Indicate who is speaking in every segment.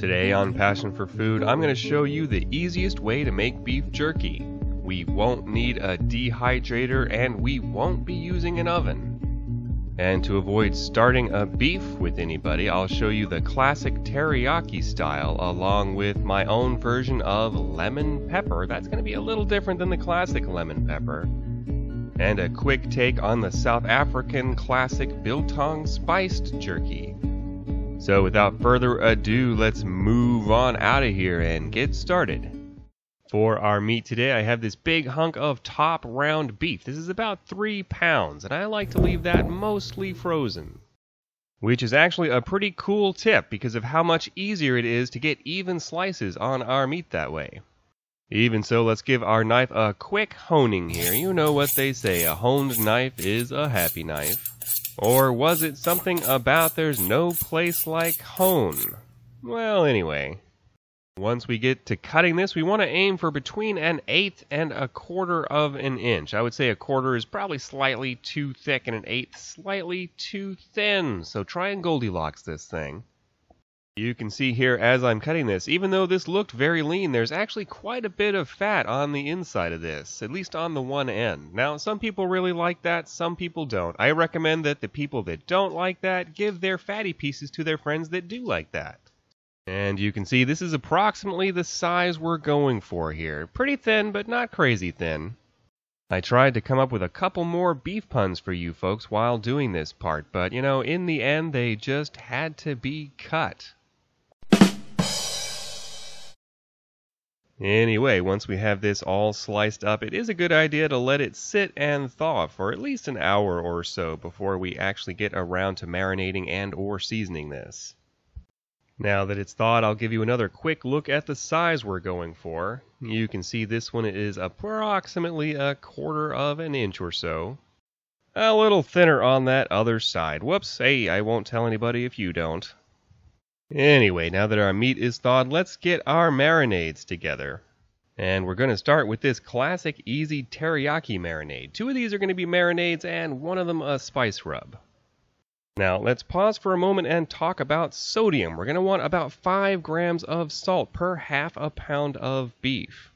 Speaker 1: Today on Passion for Food, I'm going to show you the easiest way to make beef jerky. We won't need a dehydrator and we won't be using an oven. And to avoid starting a beef with anybody, I'll show you the classic teriyaki style along with my own version of lemon pepper. That's going to be a little different than the classic lemon pepper. And a quick take on the South African classic Biltong spiced jerky. So without further ado, let's move on out of here and get started. For our meat today, I have this big hunk of top round beef. This is about 3 pounds, and I like to leave that mostly frozen. Which is actually a pretty cool tip because of how much easier it is to get even slices on our meat that way. Even so, let's give our knife a quick honing here. You know what they say, a honed knife is a happy knife. Or was it something about there's no place like hone? Well, anyway. Once we get to cutting this, we want to aim for between 1/8 and 1/4 of an inch. I would say 1/4 is probably slightly too thick and 1/8 slightly too thin. So try and Goldilocks this thing. You can see here as I'm cutting this, even though this looked very lean, there's actually quite a bit of fat on the inside of this, at least on the one end. Now, some people really like that, some people don't. I recommend that the people that don't like that give their fatty pieces to their friends that do like that. And you can see this is approximately the size we're going for here. Pretty thin, but not crazy thin. I tried to come up with a couple more beef puns for you folks while doing this part, but you know, in the end, they just had to be cut. Anyway, once we have this all sliced up, it is a good idea to let it sit and thaw for at least an hour or so before we actually get around to marinating and or seasoning this. Now that it's thawed, I'll give you another quick look at the size we're going for. You can see this one is approximately 1/4 of an inch or so. A little thinner on that other side. Whoops, hey, I won't tell anybody if you don't. Anyway, now that our meat is thawed, let's get our marinades together. And we're going to start with this classic easy teriyaki marinade. 2 of these are going to be marinades and 1 of them a spice rub. Now let's pause for a moment and talk about sodium. We're going to want about 5 grams of salt per half a pound of beef.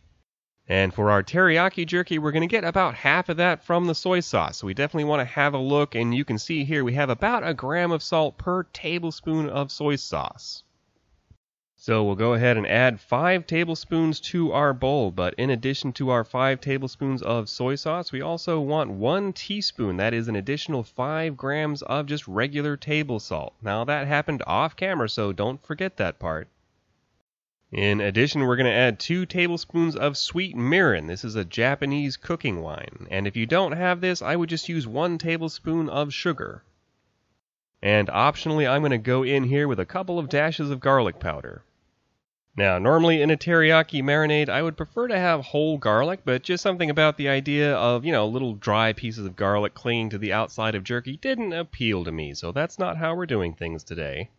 Speaker 1: And for our teriyaki jerky, we're going to get about half of that from the soy sauce. So we definitely want to have a look, and you can see here we have about 1 gram of salt per tablespoon of soy sauce. So we'll go ahead and add 5 tablespoons to our bowl, but in addition to our 5 tablespoons of soy sauce, we also want 1 teaspoon. That is an additional 5 grams of just regular table salt. Now that happened off camera, so don't forget that part. In addition, we're going to add 2 tablespoons of sweet mirin. This is a Japanese cooking wine. And if you don't have this, I would just use 1 tablespoon of sugar. And optionally, I'm going to go in here with a couple of dashes of garlic powder. Now, normally in a teriyaki marinade, I would prefer to have whole garlic, but just something about the idea of, little dry pieces of garlic clinging to the outside of jerky didn't appeal to me, so that's not how we're doing things today.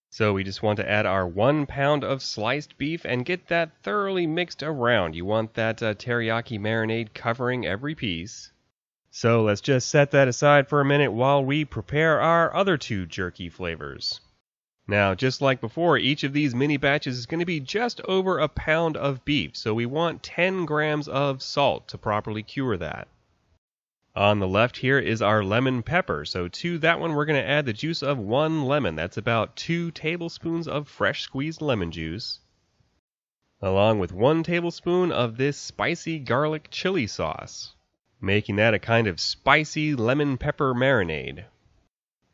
Speaker 1: So we just want to add our 1 pound of sliced beef and get that thoroughly mixed around. You want that teriyaki marinade covering every piece. So let's just set that aside for a minute while we prepare our other 2 jerky flavors. Now, just like before, each of these mini batches is going to be just over 1 pound of beef, so we want 10 grams of salt to properly cure that. On the left here is our lemon pepper, so to that one we're going to add the juice of 1 lemon. That's about 2 tablespoons of fresh squeezed lemon juice, along with 1 tablespoon of this spicy garlic chili sauce, making that a kind of spicy lemon pepper marinade.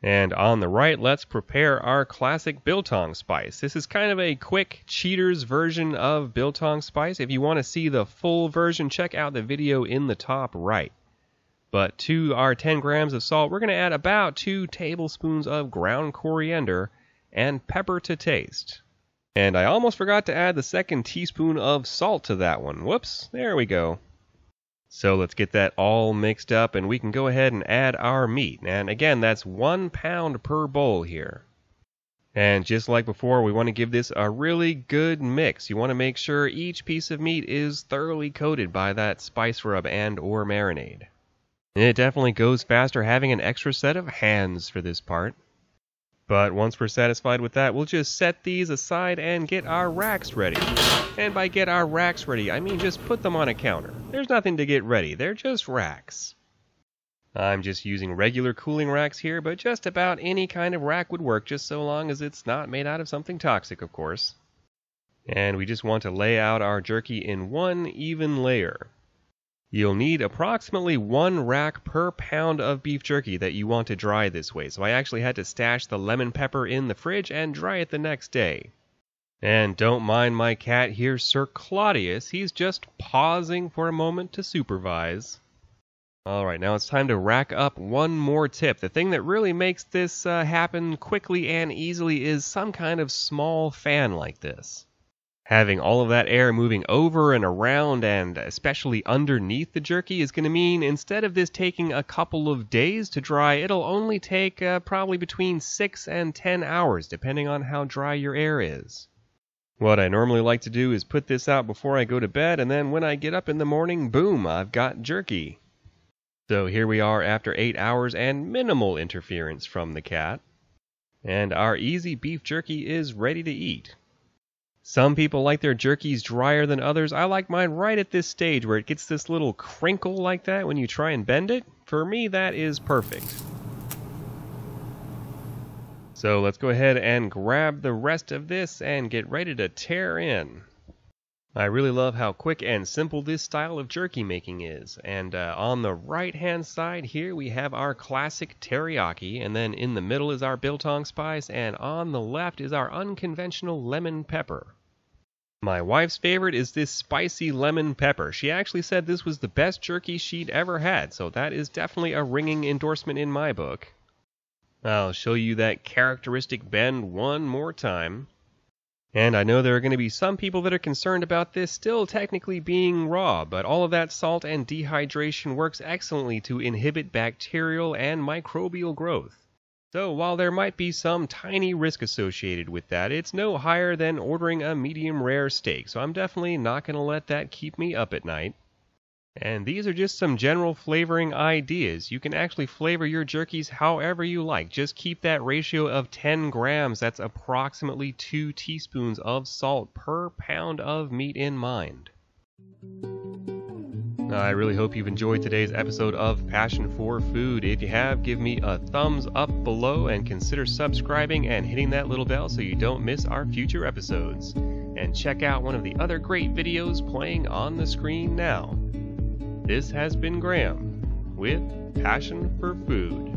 Speaker 1: And on the right, let's prepare our classic Biltong spice. This is kind of a quick cheater's version of Biltong spice. If you want to see the full version, check out the video in the top right. But to our 10 grams of salt, we're going to add about 2 tablespoons of ground coriander and pepper to taste. And I almost forgot to add the 2nd teaspoon of salt to that one. Whoops, there we go. So let's get that all mixed up and we can go ahead and add our meat. And again, that's 1 pound per bowl here. And just like before, we want to give this a really good mix. You want to make sure each piece of meat is thoroughly coated by that spice rub and or marinade. It definitely goes faster having an extra set of hands for this part. But once we're satisfied with that, we'll just set these aside and get our racks ready. And by get our racks ready, I mean just put them on a counter. There's nothing to get ready, they're just racks. I'm just using regular cooling racks here, but just about any kind of rack would work, just so long as it's not made out of something toxic, of course. And we just want to lay out our jerky in one even layer. You'll need approximately 1 rack per pound of beef jerky that you want to dry this way, so I actually had to stash the lemon pepper in the fridge and dry it the next day. And don't mind my cat here, Sir Claudius, he's just pausing for a moment to supervise. Alright, now it's time to rack up one more tip. The thing that really makes this happen quickly and easily is some kind of small fan like this. Having all of that air moving over and around and especially underneath the jerky is going to mean instead of this taking a couple of days to dry, it'll only take probably between 6 and 10 hours depending on how dry your air is. What I normally like to do is put this out before I go to bed, and then when I get up in the morning, boom, I've got jerky. So here we are after 8 hours and minimal interference from the cat. And our easy beef jerky is ready to eat. Some people like their jerkies drier than others. I like mine right at this stage where it gets this little crinkle like that when you try and bend it. For me, that is perfect. So let's go ahead and grab the rest of this and get ready to tear in. I really love how quick and simple this style of jerky making is. And on the right hand side here we have our classic teriyaki, and then in the middle is our biltong spice, and on the left is our unconventional lemon pepper. My wife's favorite is this spicy lemon pepper. She actually said this was the best jerky she'd ever had, so that is definitely a ringing endorsement in my book. I'll show you that characteristic bend one more time. And I know there are going to be some people that are concerned about this still technically being raw, but all of that salt and dehydration works excellently to inhibit bacterial and microbial growth. So while there might be some tiny risk associated with that, it's no higher than ordering a medium rare steak, so I'm definitely not going to let that keep me up at night. And these are just some general flavoring ideas. You can actually flavor your jerkies however you like. Just keep that ratio of 10 grams, that's approximately 2 teaspoons of salt per pound of meat in mind. I really hope you've enjoyed today's episode of Passion for Food. If you have, give me a thumbs up below and consider subscribing and hitting that little bell so you don't miss our future episodes. And check out one of the other great videos playing on the screen now. This has been Graham with Passion for Food.